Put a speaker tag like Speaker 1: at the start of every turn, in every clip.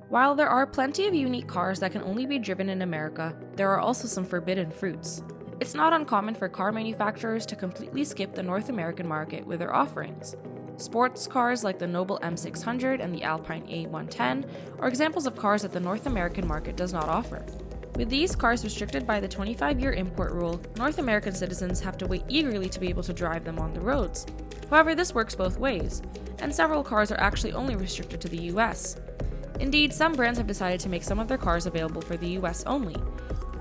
Speaker 1: While there are plenty of unique cars that can only be driven in America, there are also some forbidden fruits. It's not uncommon for car manufacturers to completely skip the North American market with their offerings. Sports cars like the Noble M600 and the Alpine A110 are examples of cars that the North American market does not offer. With these cars restricted by the 25-year import rule, North American citizens have to wait eagerly to be able to drive them on the roads. However, this works both ways, and several cars are actually only restricted to the US. Indeed, some brands have decided to make some of their cars available for the US only.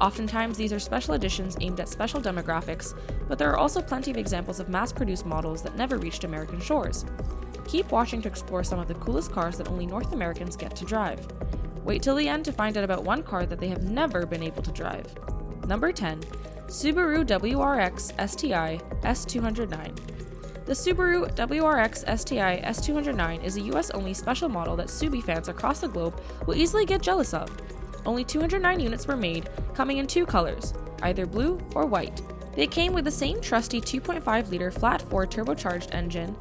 Speaker 1: Oftentimes, these are special editions aimed at special demographics, but there are also plenty of examples of mass-produced models that never reached American shores. Keep watching to explore some of the coolest cars that only North Americans get to drive. Wait till the end to find out about one car that they have never been able to drive. Number 10. Subaru WRX STI S209. The Subaru WRX STI S209 is a US-only special model that Subi fans across the globe will easily get jealous of. Only 209 units were made, coming in two colors, either blue or white. They came with the same trusty 2.5-liter flat-4 turbocharged engine,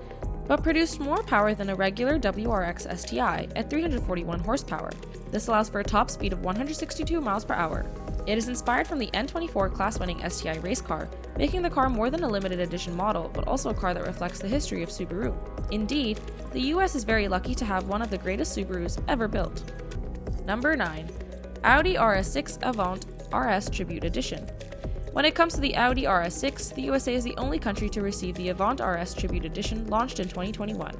Speaker 1: but produced more power than a regular WRX STI at 341 horsepower. This allows for a top speed of 162 miles per hour. It is inspired from the N24 class-winning STI race car, making the car more than a limited edition model, but also a car that reflects the history of Subaru. Indeed, the US is very lucky to have one of the greatest Subarus ever built. Number 9. Audi RS6 Avant RS Tribute Edition. When it comes to the Audi RS6, the USA is the only country to receive the Avant RS Tribute Edition launched in 2021.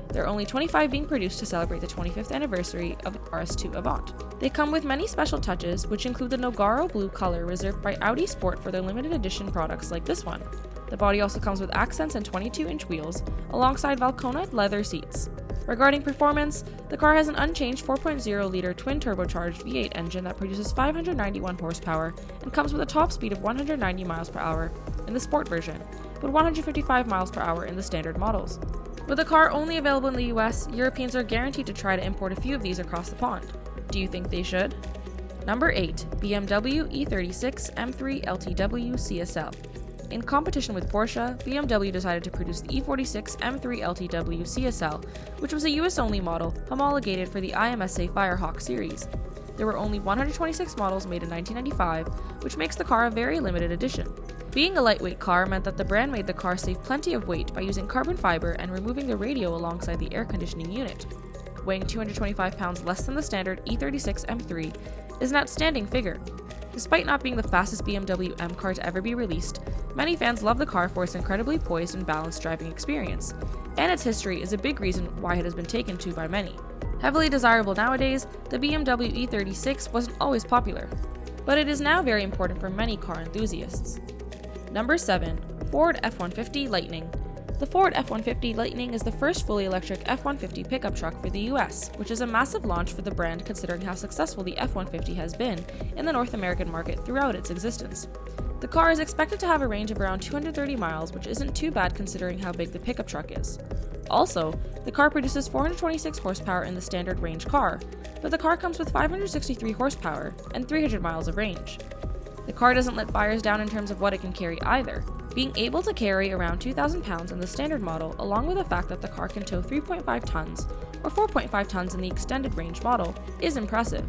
Speaker 1: There are only 25 being produced to celebrate the 25th anniversary of RS2 Avant. They come with many special touches, which include the Nogaro blue color reserved by Audi Sport for their limited edition products like this one. The body also comes with accents and 22-inch wheels, alongside Valcona leather seats. Regarding performance, the car has an unchanged 4.0-liter twin-turbocharged V8 engine that produces 591 horsepower and comes with a top speed of 190 miles per hour in the sport version, but 155 miles per hour in the standard models. With the car only available in the US, Europeans are guaranteed to try to import a few of these across the pond. Do you think they should? Number 8. BMW E36 M3 LTW CSL. In competition with Porsche, BMW decided to produce the E46 M3 LTW CSL, which was a US-only model homologated for the IMSA Firehawk series. There were only 126 models made in 1995, which makes the car a very limited edition. Being a lightweight car meant that the brand made the car save plenty of weight by using carbon fiber and removing the radio alongside the air conditioning unit. Weighing 225 pounds less than the standard E36 M3 is an outstanding figure. Despite not being the fastest BMW M car to ever be released, many fans love the car for its incredibly poised and balanced driving experience, and its history is a big reason why it has been taken to by many. Heavily desirable nowadays, the BMW E36 wasn't always popular, but it is now very important for many car enthusiasts. Number 7. Ford F-150 Lightning. The Ford F-150 Lightning is the first fully electric F-150 pickup truck for the US, which is a massive launch for the brand considering how successful the F-150 has been in the North American market throughout its existence. The car is expected to have a range of around 230 miles, which isn't too bad considering how big the pickup truck is. Also, the car produces 426 horsepower in the standard range car, but the car comes with 563 horsepower and 300 miles of range. The car doesn't let buyers down in terms of what it can carry either, being able to carry around 2,000 pounds in the standard model, along with the fact that the car can tow 3.5 tons or 4.5 tons in the extended range model, is impressive.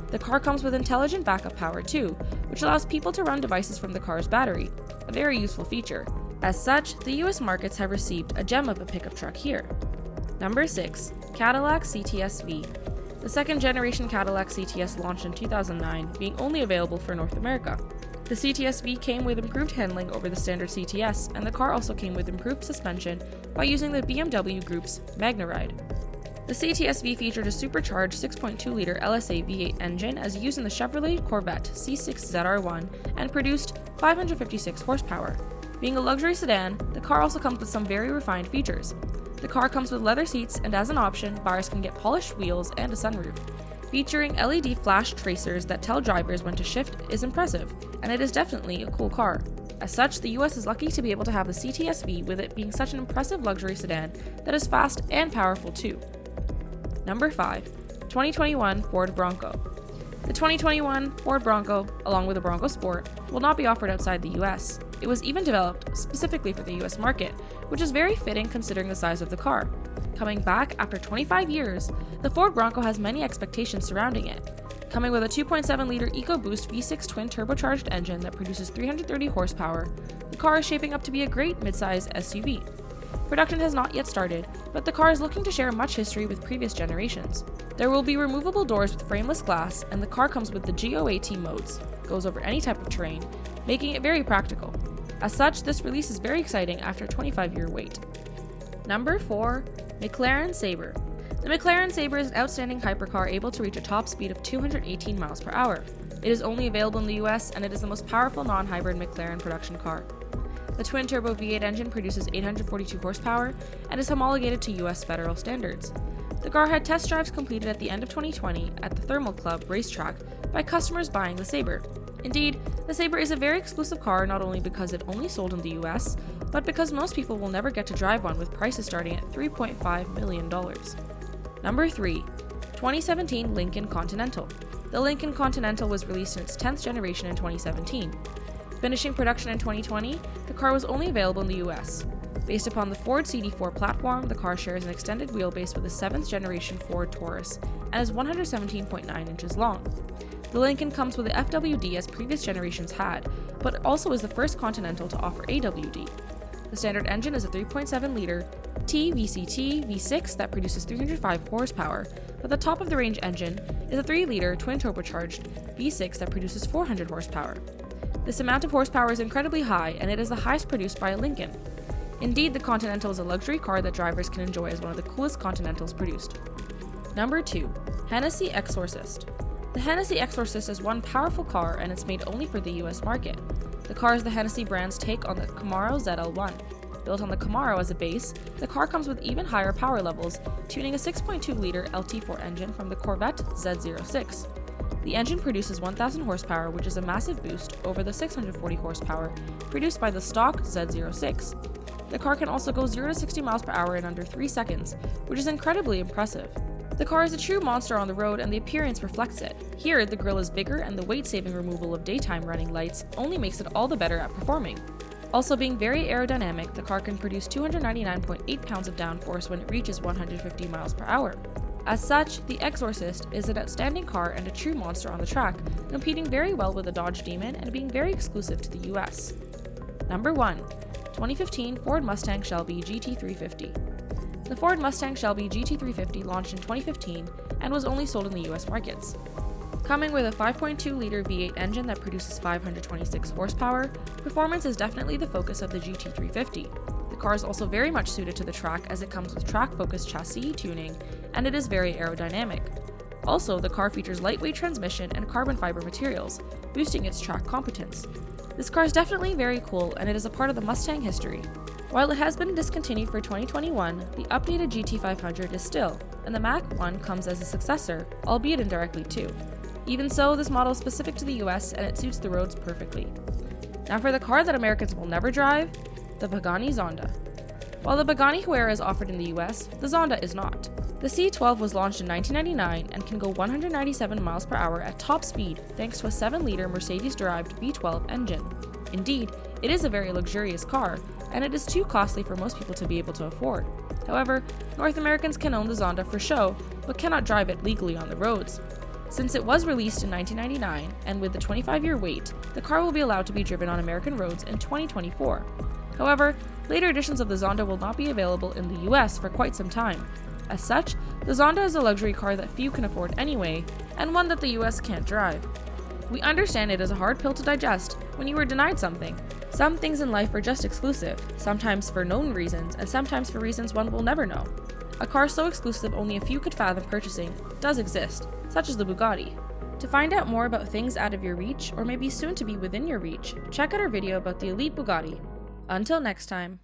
Speaker 1: The car comes with intelligent backup power too, which allows people to run devices from the car's battery, a very useful feature. As such, the US markets have received a gem of a pickup truck here. Number 6. Cadillac CTS-V. The second generation Cadillac CTS launched in 2009, being only available for North America. The CTS-V came with improved handling over the standard CTS, and the car also came with improved suspension by using the BMW Group's MagneRide. The CTS-V featured a supercharged 6.2-liter LSA V8 engine as used in the Chevrolet Corvette C6 ZR1 and produced 556 horsepower. Being a luxury sedan, the car also comes with some very refined features. The car comes with leather seats, and as an option, buyers can get polished wheels and a sunroof. Featuring LED flash tracers that tell drivers when to shift is impressive, and it is definitely a cool car. As such, the US is lucky to be able to have the CTS-V, with it being such an impressive luxury sedan that is fast and powerful too. Number 5. 2021 Ford Bronco. The 2021 Ford Bronco, along with the Bronco Sport, will not be offered outside the US. It was even developed specifically for the US market, which is very fitting considering the size of the car. Coming back after 25 years, the Ford Bronco has many expectations surrounding it. Coming with a 2.7-liter EcoBoost V6 twin turbocharged engine that produces 330 horsepower, the car is shaping up to be a great midsize SUV. Production has not yet started, but the car is looking to share much history with previous generations. There will be removable doors with frameless glass, and the car comes with the GOAT modes, goes over any type of terrain, making it very practical. As such, this release is very exciting after a 25-year wait. Number 4. McLaren Sabre. The McLaren Sabre is an outstanding hypercar able to reach a top speed of 218 miles per hour. It is only available in the US, and it is the most powerful non-hybrid McLaren production car. The twin-turbo V8 engine produces 842 horsepower and is homologated to US federal standards. The car had test drives completed at the end of 2020 at the Thermal Club racetrack by customers buying the Sabre. Indeed, the Sabre is a very exclusive car not only because it only sold in the US, but because most people will never get to drive one with prices starting at $3.5 million. Number 3. 2017 Lincoln Continental. The Lincoln Continental was released in its 10th generation in 2017. Finishing production in 2020, the car was only available in the US. Based upon the Ford CD4 platform, the car shares an extended wheelbase with a 7th generation Ford Taurus and is 117.9 inches long. The Lincoln comes with the FWD as previous generations had, but also is the first Continental to offer AWD. The standard engine is a 3.7-liter TVCT V6 that produces 305 horsepower, but the top-of-the-range engine is a 3-liter twin-turbocharged V6 that produces 400 horsepower. This amount of horsepower is incredibly high, and it is the highest produced by a Lincoln. Indeed, the Continental is a luxury car that drivers can enjoy as one of the coolest Continentals produced. Number 2. Hennessey Exorcist. The Hennessey Exorcist is one powerful car, and it's made only for the US market. The car is the Hennessey brand's take on the Camaro ZL1. Built on the Camaro as a base, the car comes with even higher power levels, tuning a 6.2-liter LT4 engine from the Corvette Z06. The engine produces 1,000 horsepower, which is a massive boost over the 640 horsepower produced by the stock Z06. The car can also go 0 to 60 miles per hour in under 3 seconds, which is incredibly impressive. The car is a true monster on the road, and the appearance reflects it. Here, the grille is bigger, and the weight-saving removal of daytime running lights only makes it all the better at performing. Also being very aerodynamic, the car can produce 299.8 pounds of downforce when it reaches 150 miles per hour. As such, the Exorcist is an outstanding car and a true monster on the track, competing very well with the Dodge Demon and being very exclusive to the US. Number 1. 2015 Ford Mustang Shelby GT350. The Ford Mustang Shelby GT350 launched in 2015 and was only sold in the US markets. Coming with a 5.2-liter V8 engine that produces 526 horsepower, performance is definitely the focus of the GT350. The car is also very much suited to the track as it comes with track-focused chassis tuning, and it is very aerodynamic. Also, the car features lightweight transmission and carbon fiber materials, boosting its track competence. This car is definitely very cool, and it is a part of the Mustang history. While it has been discontinued for 2021, the updated GT500 is still, and the Mach 1 comes as a successor, albeit indirectly too. Even so, this model is specific to the US and it suits the roads perfectly. Now for the car that Americans will never drive, the Pagani Zonda. While the Pagani Huayra is offered in the US, the Zonda is not. The C12 was launched in 1999 and can go 197 miles per hour at top speed thanks to a 7-liter Mercedes-derived V12 engine. Indeed, it is a very luxurious car, and it is too costly for most people to be able to afford. However, North Americans can own the Zonda for show, but cannot drive it legally on the roads. Since it was released in 1999, and with the 25-year wait, the car will be allowed to be driven on American roads in 2024. However, later editions of the Zonda will not be available in the US for quite some time. As such, the Zonda is a luxury car that few can afford anyway, and one that the US can't drive. We understand it is a hard pill to digest when you are denied something. Some things in life are just exclusive, sometimes for known reasons, and sometimes for reasons one will never know. A car so exclusive only a few could fathom purchasing does exist, such as the Bugatti. To find out more about things out of your reach, or maybe soon to be within your reach, check out our video about the Elite Bugatti. Until next time.